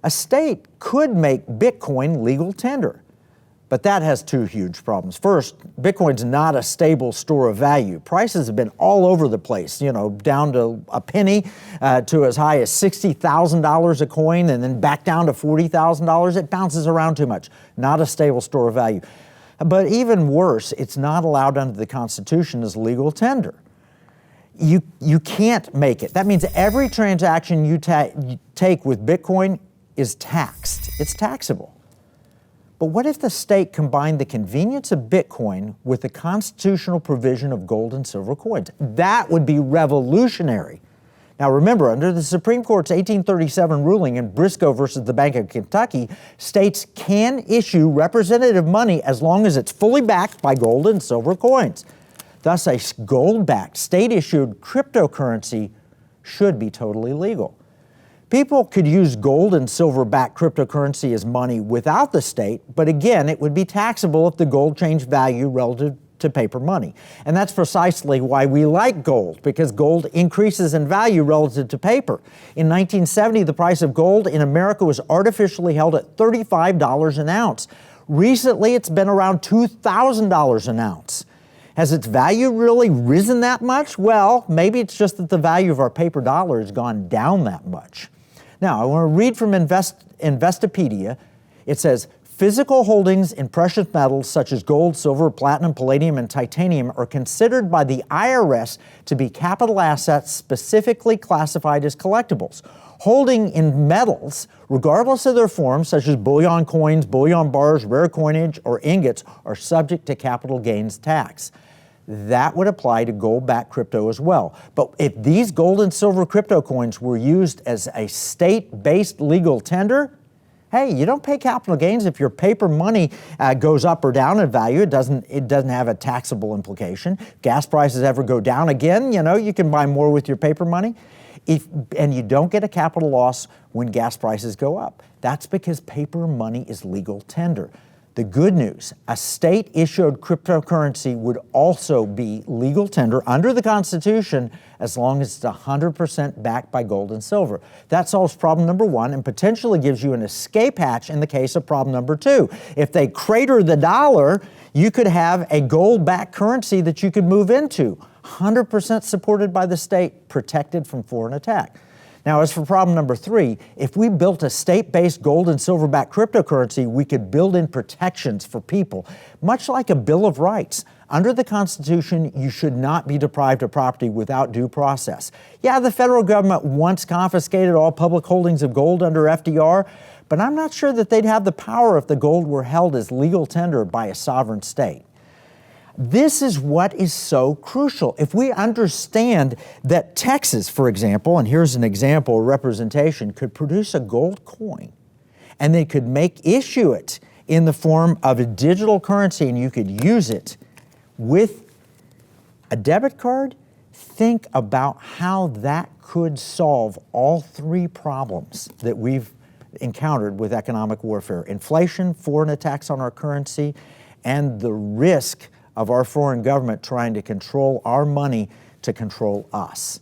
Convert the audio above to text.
A state could make Bitcoin legal tender, but that has two huge problems. First, Bitcoin's not a stable store of value. Prices have been all over the place, down to a penny, to as high as $60,000 a coin, and then back down to $40,000. It bounces around too much. Not a stable store of value. But even worse, it's not allowed under the Constitution as legal tender. You can't make it. That means every transaction you take with Bitcoin is taxed. It's taxable. But what if the state combined the convenience of Bitcoin with the constitutional provision of gold and silver coins? That would be revolutionary. Now remember, under the Supreme Court's 1837 ruling in Briscoe versus the Bank of Kentucky, states can issue representative money as long as it's fully backed by gold and silver coins. Thus, a gold-backed, state-issued cryptocurrency should be totally legal. People could use gold and silver-backed cryptocurrency as money without the state, but again, it would be taxable if the gold changed value relative to paper money. And that's precisely why we like gold, because gold increases in value relative to paper. In 1970, the price of gold in America was artificially held at $35 an ounce. Recently, it's been around $2,000 an ounce. Has its value really risen that much? Well, maybe it's just that the value of our paper dollar has gone down that much. Now, I want to read from Investopedia. It says, physical holdings in precious metals such as gold, silver, platinum, palladium, and titanium are considered by the IRS to be capital assets specifically classified as collectibles. Holding in metals, regardless of their form, such as bullion coins, bullion bars, rare coinage, or ingots, are subject to capital gains tax. That would apply to gold-backed crypto as well. But if these gold and silver crypto coins were used as a state-based legal tender, hey, you don't pay capital gains if your paper money goes up or down in value. It doesn't have a taxable implication. Gas prices ever go down again, you can buy more with your paper money. And you don't get a capital loss when gas prices go up. That's because paper money is legal tender. The good news, a state-issued cryptocurrency would also be legal tender under the Constitution as long as it's 100% backed by gold and silver. That solves problem number one and potentially gives you an escape hatch in the case of problem number two. If they crater the dollar, you could have a gold-backed currency that you could move into, 100% supported by the state, protected from foreign attack. Now, as for problem number three, if we built a state-based gold and silver-backed cryptocurrency, we could build in protections for people, much like a Bill of Rights. Under the Constitution, you should not be deprived of property without due process. Yeah, the federal government once confiscated all public holdings of gold under FDR, but I'm not sure that they'd have the power if the gold were held as legal tender by a sovereign state. This is what is so crucial. If we understand that Texas, for example, and here's an example, a representation, could produce a gold coin, and they could issue it in the form of a digital currency, and you could use it with a debit card, think about how that could solve all three problems that we've encountered with economic warfare: inflation, foreign attacks on our currency, and the risk of our foreign government trying to control our money to control us.